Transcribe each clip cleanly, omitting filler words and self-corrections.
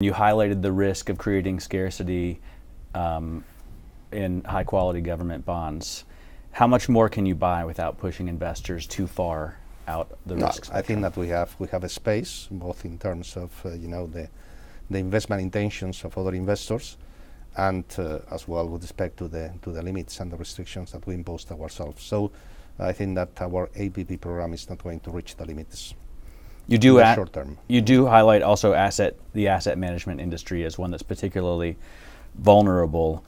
You highlighted the risk of creating scarcity in high-quality government bonds. How much more can you buy without pushing investors too far out the risk spectrum? I think that we have a space, both in terms of the investment intentions of other investors, and as well with respect to the limits and the restrictions that we imposed ourselves. So I think that our APP program is not going to reach the limits. You do short term. You do highlight also the asset management industry as one that's particularly vulnerable,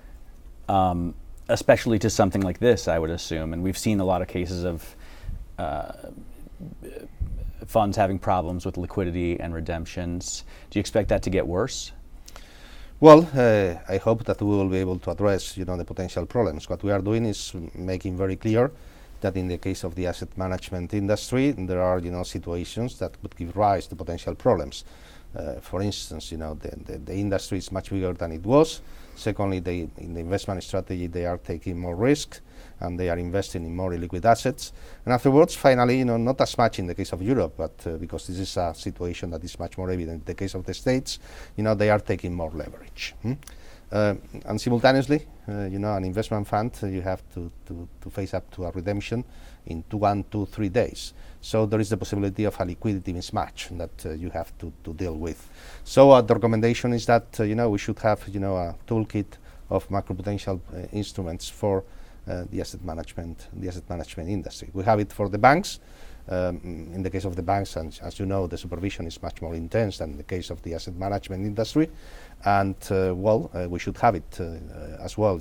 especially to something like this, I would assume. And we've seen a lot of cases of funds having problems with liquidity and redemptions. Do you expect that to get worse? Well, I hope that we will be able to address the potential problems. What we are doing is making very clear that in the case of the asset management industry, there are situations that would give rise to potential problems. For instance, the industry is much bigger than it was. Secondly, in the investment strategy, they are taking more risk and they are investing in more illiquid assets. And afterwards, finally, not as much in the case of Europe, but because this is a situation that is much more evident in the case of the States, they are taking more leverage. And simultaneously, an investment fund, you have to face up to a redemption in 1, 2, 3 days. So there is the possibility of a liquidity mismatch that you have to deal with. So the recommendation is that we should have a toolkit of macropotential instruments for the asset management industry. We have it for the banks. In the case of the banks, and as you know, the supervision is much more intense than in the case of the asset management industry. And we should have it as well,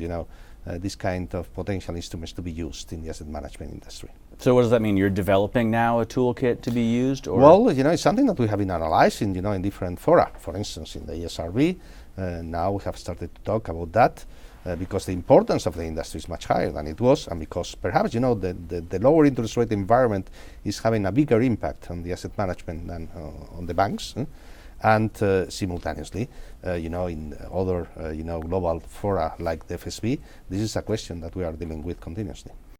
this kind of potential instruments to be used in the asset management industry. So what does that mean? You're developing now a toolkit to be used? Or? Well, it's something that we have been analyzing, in different fora. For instance, in the ESRB, now we have started to talk about that. Because the importance of the industry is much higher than it was, and because perhaps the lower interest rate environment is having a bigger impact on the asset management than on the banks, and simultaneously, in other global fora like the FSB, this is a question that we are dealing with continuously.